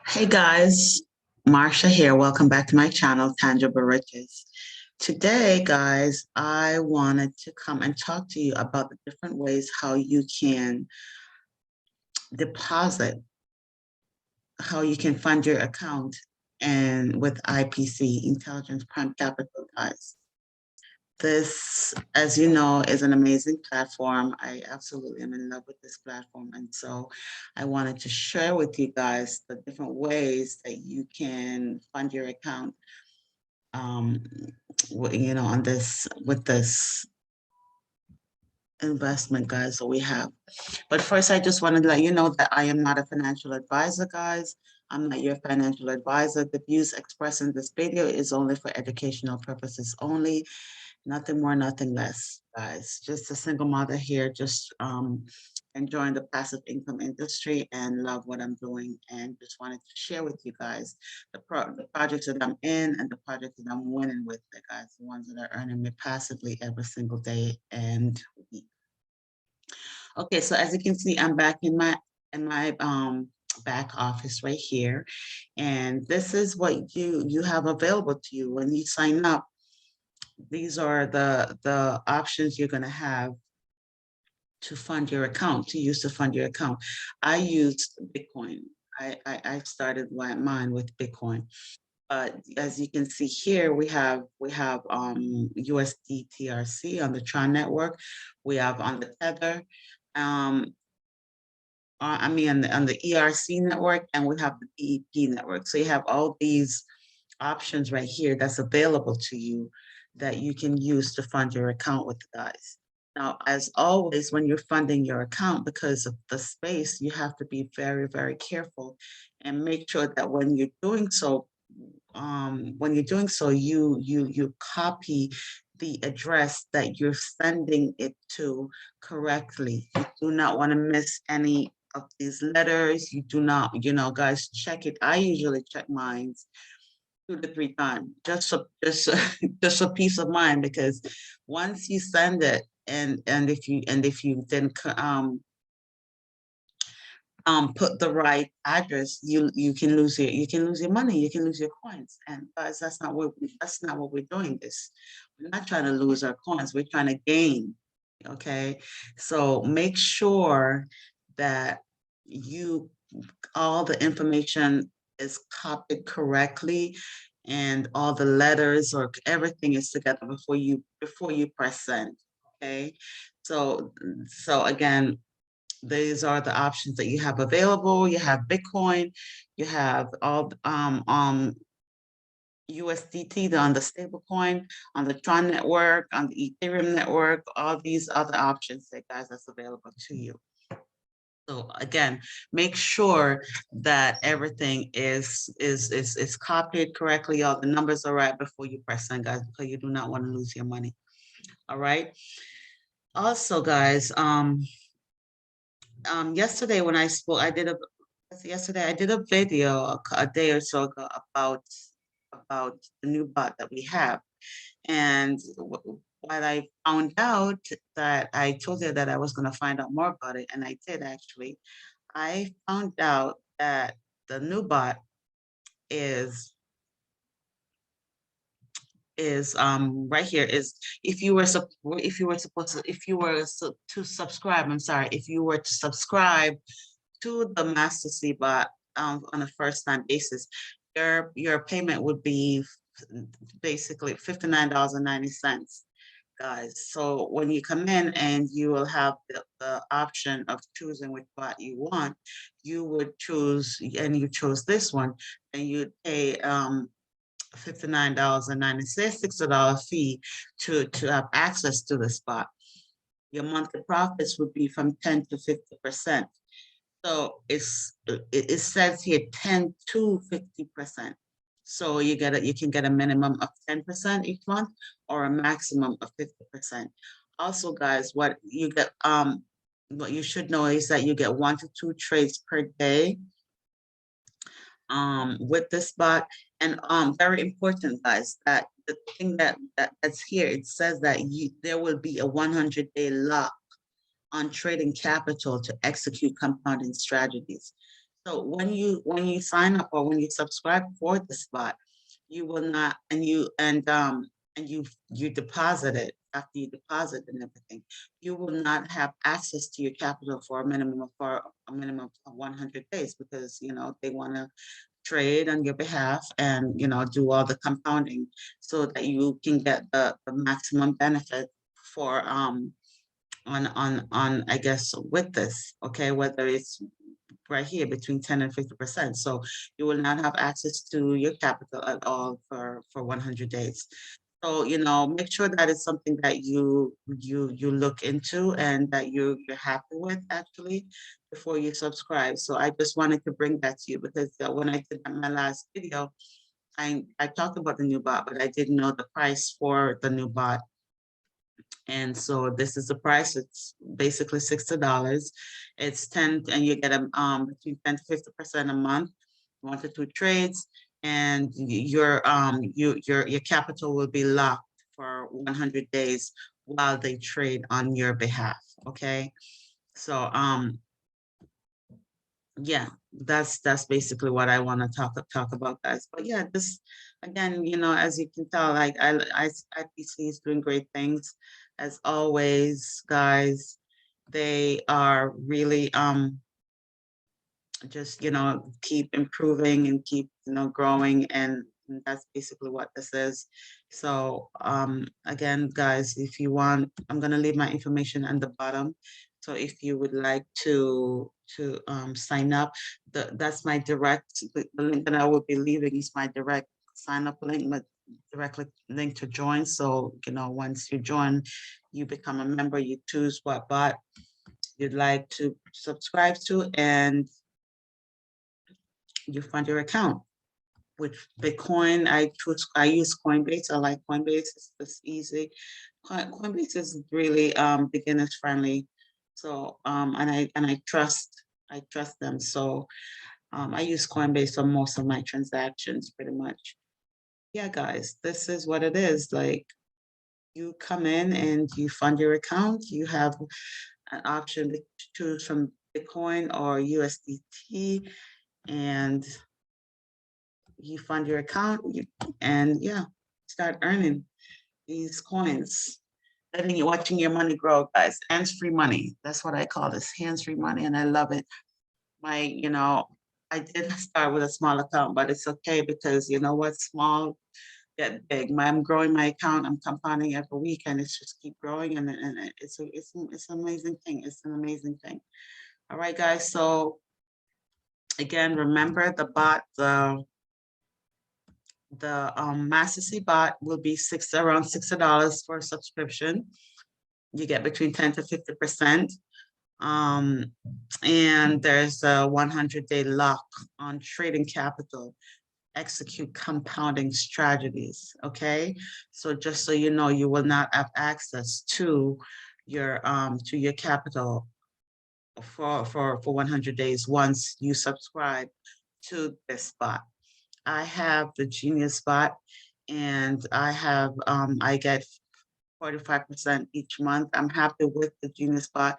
Hey guys, Marsha here. Welcome back to my channel, Tangible Riches. Today, guys, I wanted to come and talk to you about the different ways how you can deposit, how you can fund your account and with IPC, Intelligence Prime Capital, guys. This, as you know, is an amazing platform. I absolutely am in love with this platform. And so I wanted to share with you guys the different ways that you can fund your account, um, on this, with this investment, guys, that we have. But first, I just wanted to let you know that I am not a financial advisor, guys. I'm not your financial advisor. The views expressed in this video is only for educational purposes only. Nothing more, nothing less, guys. Just a single mother here, just enjoying the passive income industry and love what I'm doing, and just wanted to share with you guys the projects that I'm in and the projects that I'm winning with, guys, the ones that are earning me passively every single day and week. Okay, so as you can see, I'm back in my back office right here, and this is what you have available to you when you sign up. These are the options you're going to have to fund your account, to use to fund your account. I used Bitcoin. I started mine with Bitcoin. But as you can see here, we have USD TRC on the Tron network. We have on the Tether, on the ERC network, and we have the BEP network. So you have all these options right here that's available to you that you can use to fund your account with, guys. Now, as always, when you're funding your account, because of the space, you have to be very, very careful and make sure that when you're doing so, you copy the address that you're sending it to correctly. You do not want to miss any of these letters. You do not, guys, check it. I usually check mine 2 to 3 times, just for peace of mind, because once you send it, and if you then put the right address, you can lose your money, you can lose your coins. And guys, that's not what we're doing. We're not trying to lose our coins, we're trying to gain. Okay, so make sure that all the information is copied correctly, and all the letters or everything is together before you press send. Okay, so again, these are the options that you have available. You have Bitcoin, you have all USDT on the stable coin, on the Tron network, on the Ethereum network, all these other options that, guys, that's available to you. So again, make sure that everything is copied correctly, all the numbers are right before you press send, guys, because you do not want to lose your money. All right. Also, guys, yesterday when I spoke, I did a video a day or so ago about the new bot that we have. And what I found out, that I told you that I was going to find out more about it, and I did actually. I found out that the new bot is right here. Is if you were to subscribe, I'm sorry, if you were to subscribe to the Master C bot on a first time basis, your payment would be basically $59.90, guys. So when you come in, and you will have the option of choosing which bot you want, you would choose, and you chose this one, and you'd pay $59.90, $60 fee to have access to the spot. Your monthly profits would be from 10 to 50%. So it says here 10 to 50%. So you can get a minimum of 10% each month, or a maximum of 50%. Also, guys, what you should know is that you get 1 to 2 trades per day with this bot. And very important, guys, that the thing that's here, it says that there will be a 100-day lock on trading capital to execute compounding strategies. So when you sign up or when you subscribe for the spot, you will not, and you deposit it after you deposit and everything, you will not have access to your capital for a minimum of 100 days, because they want to trade on your behalf and do all the compounding so that you can get the maximum benefit for on I guess with this, okay, whether it's right here between 10 and 50%. So you will not have access to your capital at all for 100 days. So make sure that it's something that you look into and that you're happy with actually before you subscribe. So I just wanted to bring that to you because when I did my last video, I talked about the new bot, but I didn't know the price for the new bot. And so this is the price. It's basically $60. It's 10, and you get between 10 to 50% a month, 1 to 2 trades, and your capital will be locked for 100 days while they trade on your behalf. Okay, so yeah, that's basically what I want to talk about, guys. But yeah, this again, as you can tell, like IPC is doing great things as always, guys. They are really just keep improving and keep growing, and that's basically what this is. So again, guys, if you want, I'm gonna leave my information on the bottom. So if you would like to sign up, that's my direct, the link that I will be leaving is my direct sign up link, my direct link to join. So once you join, you become a member, you choose what bot you'd like to subscribe to, and you fund your account. With Bitcoin, I use Coinbase. I like Coinbase. It's easy. Coinbase is really beginners friendly. So and I trust them. So I use Coinbase for most of my transactions pretty much. Yeah, guys, this is what it is. Like, you come in and you fund your account. You have an option to choose from Bitcoin or USDT, and you fund your account, and yeah, start earning these coins, watching your money grow, guys. Hands-free money. That's what I call this, hands-free money, and I love it. I did start with a small account, but it's okay because you know what? Small get big. I'm growing my account. I'm compounding every week, and it's just keep growing, and it's an amazing thing. It's an amazing thing. All right, guys. So again, remember the bot, the Master C bot will be around $60 for a subscription. You get between 10 to 50%. And there's a 100-day lock on trading capital, execute compounding strategies. Okay, so just so you know, you will not have access to your capital for 100 days once you subscribe to this bot. I have the Genius bot, and I get 45% each month. I'm happy with the Genius bot.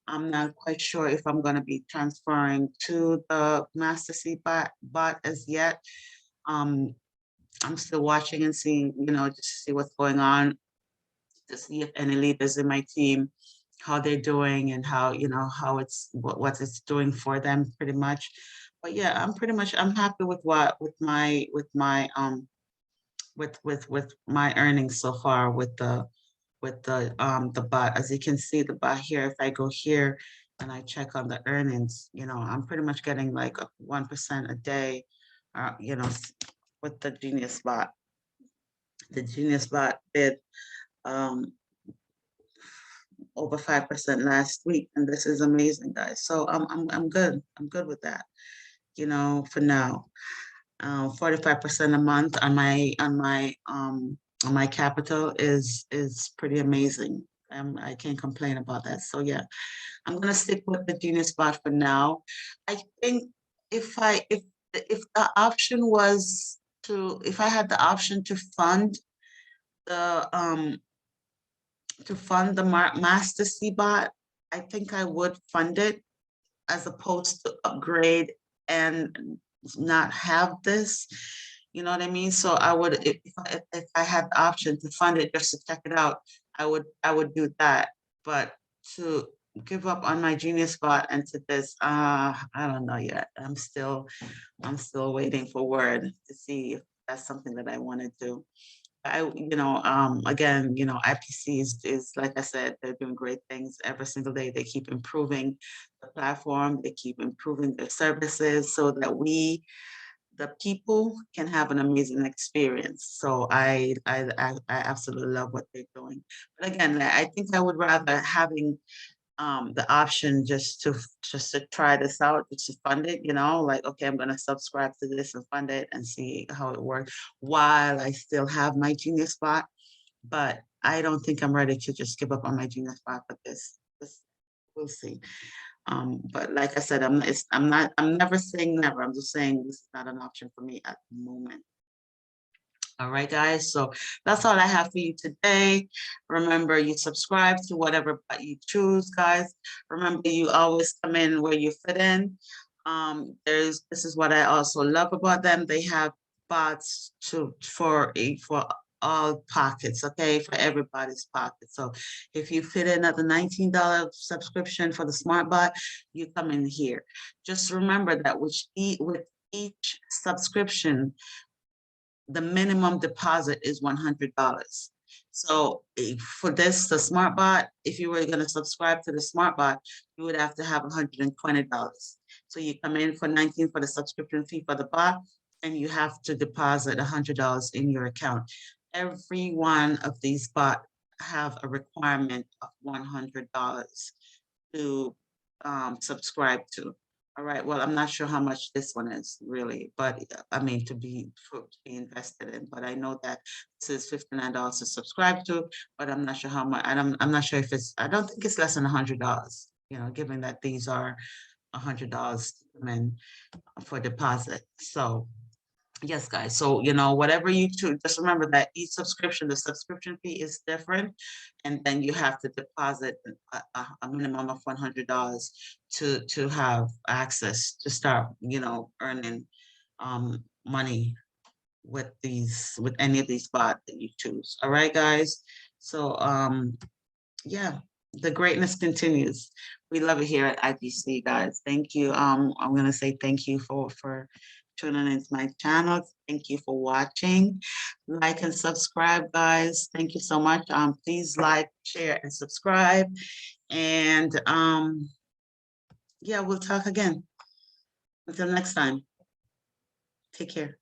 I'm not quite sure if I'm going to be transferring to the Master C bot as yet. I'm still watching and seeing, just to see what's going on, to see if any leaders in my team, how they're doing, and how how it's what it's doing for them pretty much. But yeah, I'm happy with with my earnings so far with the bot. As you can see, the bot here, if I go here and I check on the earnings, I'm pretty much getting like 1% a day, with the Genius bot. The Genius bot did over 5% last week, and this is amazing, guys. So I'm good. I'm good with that. For now, 45% a month on my capital is pretty amazing. I can't complain about that. So yeah, I'm gonna stick with the Genius bot for now. I think if the option was if I had the option to fund the Master C bot, I think I would fund it as opposed to upgrade and not have this, you know what I mean? So I would, if I had the option to fund it just to check it out, I would do that. But to give up on my Genius spot and to this, I don't know yet. I'm still waiting for word to see if that's something that I want to do. Again, IPC is like I said, they're doing great things every single day. They keep improving the platform, they keep improving their services so that we, the people, can have an amazing experience. So I absolutely love what they're doing. But again, I think I would rather having the option just to try this out, just to fund it, like, okay, I'm gonna subscribe to this and fund it and see how it works while I still have my Genius spot. But I don't think I'm ready to just give up on my Genius spot for this we'll see. But like I said, I'm never saying never. I'm just saying this is not an option for me at the moment. All right, guys, so that's all I have for you today. Remember, you subscribe to whatever bot you choose, guys. Remember, you always come in where you fit in. This is what I also love about them. They have bots for all pockets, okay, for everybody's pocket. So if you fit in at the $19 subscription for the smart bot, you come in here. Just remember that with each subscription, the minimum deposit is $100. So for this, the smart bot, if you were going to subscribe to the smart bot, you would have to have $120. So you come in for 19 for the subscription fee for the bot, and you have to deposit $100 in your account. Every one of these bots have a requirement of $100 to subscribe to. All right, well, I'm not sure how much this one is really, but I mean, to be invested in, but I know that this is $59 to subscribe to, but I'm not sure how much, I'm not sure if I don't think it's less than $100, given that these are $100 to come in for deposit. So yes, guys. So, whatever you choose, just remember that each subscription, the subscription fee is different. And then you have to deposit a minimum of $100 to have access to start, earning money with any of these bots that you choose. All right, guys. So, yeah, the greatness continues. We love it here at IPC, guys. Thank you. I'm going to say thank you for tuning into my channel. Thank you for watching. Like and subscribe, guys. Thank you so much. Please like, share, and subscribe. And yeah, we'll talk again. Until next time. Take care.